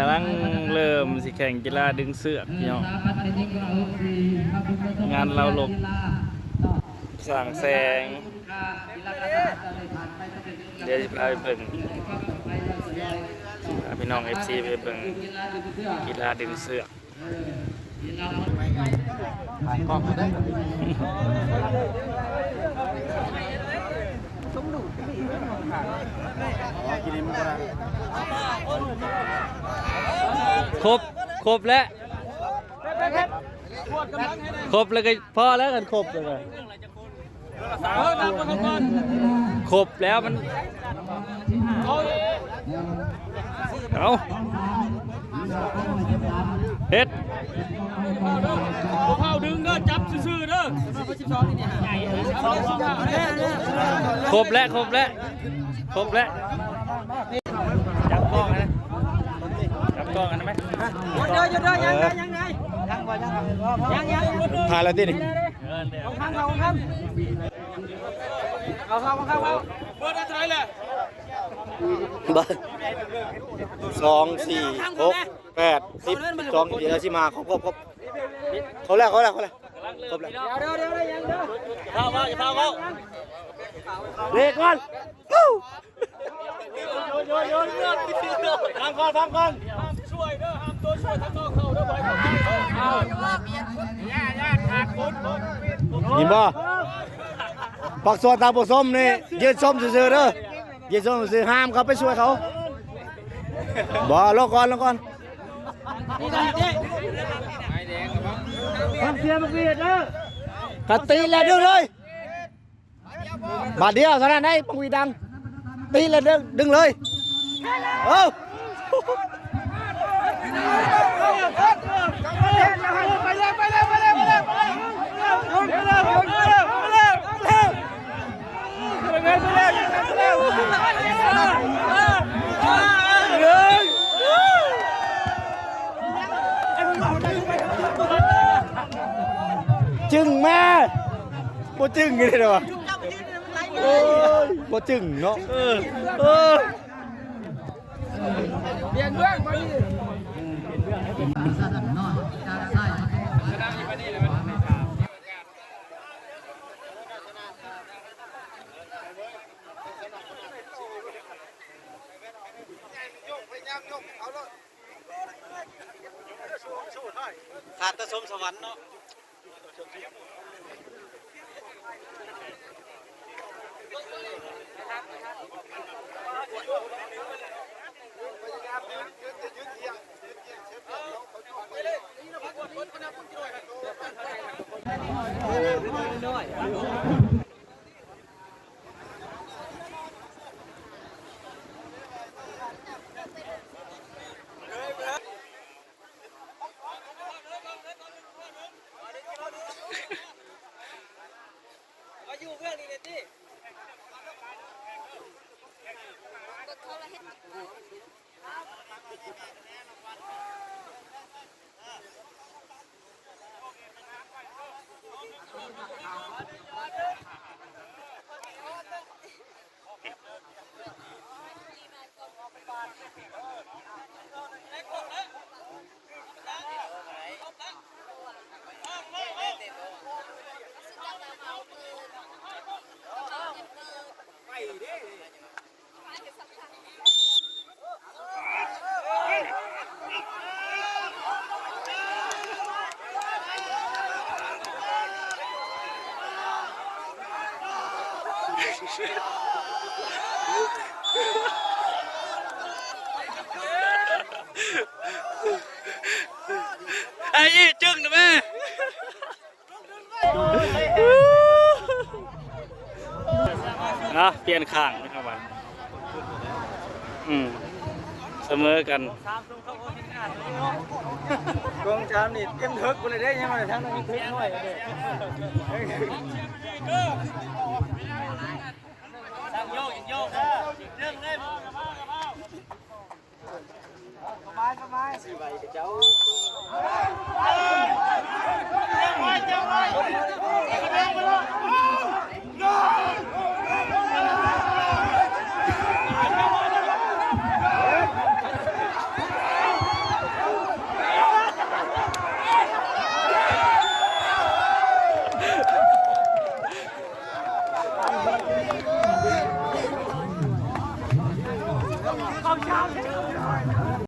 ำลังเริ่มสิแข่งกีฬาดึงเสือกพี่น้องงานเราหลบสั่งแสงเดี๋ยวจะพาไปเบิ่งพี่น้อง FC ไปเบิ่งกีฬาดึงเสือกครบแล้วครบแล้วก็พอแล้วกันครบเลยครบแล้วมันเอาเฮ็ดเผาดึงเด้อจับซื่อๆเด้อครบแล้วจับกล้องนะจับกล้องกันไหมเดี๋ยวยังถ่ายแล้วติดิเอาเข้าเบอร์ได้เท่าไหร่เลยเบอร์2 4 6 8 10 2เดี๋ยวสิมาครบเขาแล้วเดี๋ยวยังเข้าเบรกก่อนโยนฟังก่อนช่วยเด้อห้ามตัวช่วยทั้งนอกเข้าเด้อบ่อยนี่บ่ปักส่วนตาบ่ส้มนี่ยืนส้มซื่อๆเด้อยืนส้มซื่อห้ามเขาไปช่วยเขาบ่ลงก่อนฟังเสียงบักเวียดเด้อกะตีแล้วดึงเลยบาดเดียวเท่านั้นได้ปังวีดังตีแล้วดึงเลยจึงแม่บ่จึงนี่เด้อโอ้ยบ่จึงเนาะเปลี่ยนเบื้องมาดิขาดตะสมสวรรค์เนาะอยู่เพื่อนนี่เลยที่ไอ้ยี่จึงนะแม่เปลี่ยนข้างนะครับวันเสมอกันกองชามนี่เต็มเถิกกูเลยได้ยังไงทั้งนั้นมีทึกหน่อยตั้งโยกเรื่องเล่มสบายสี่ใบเจ้า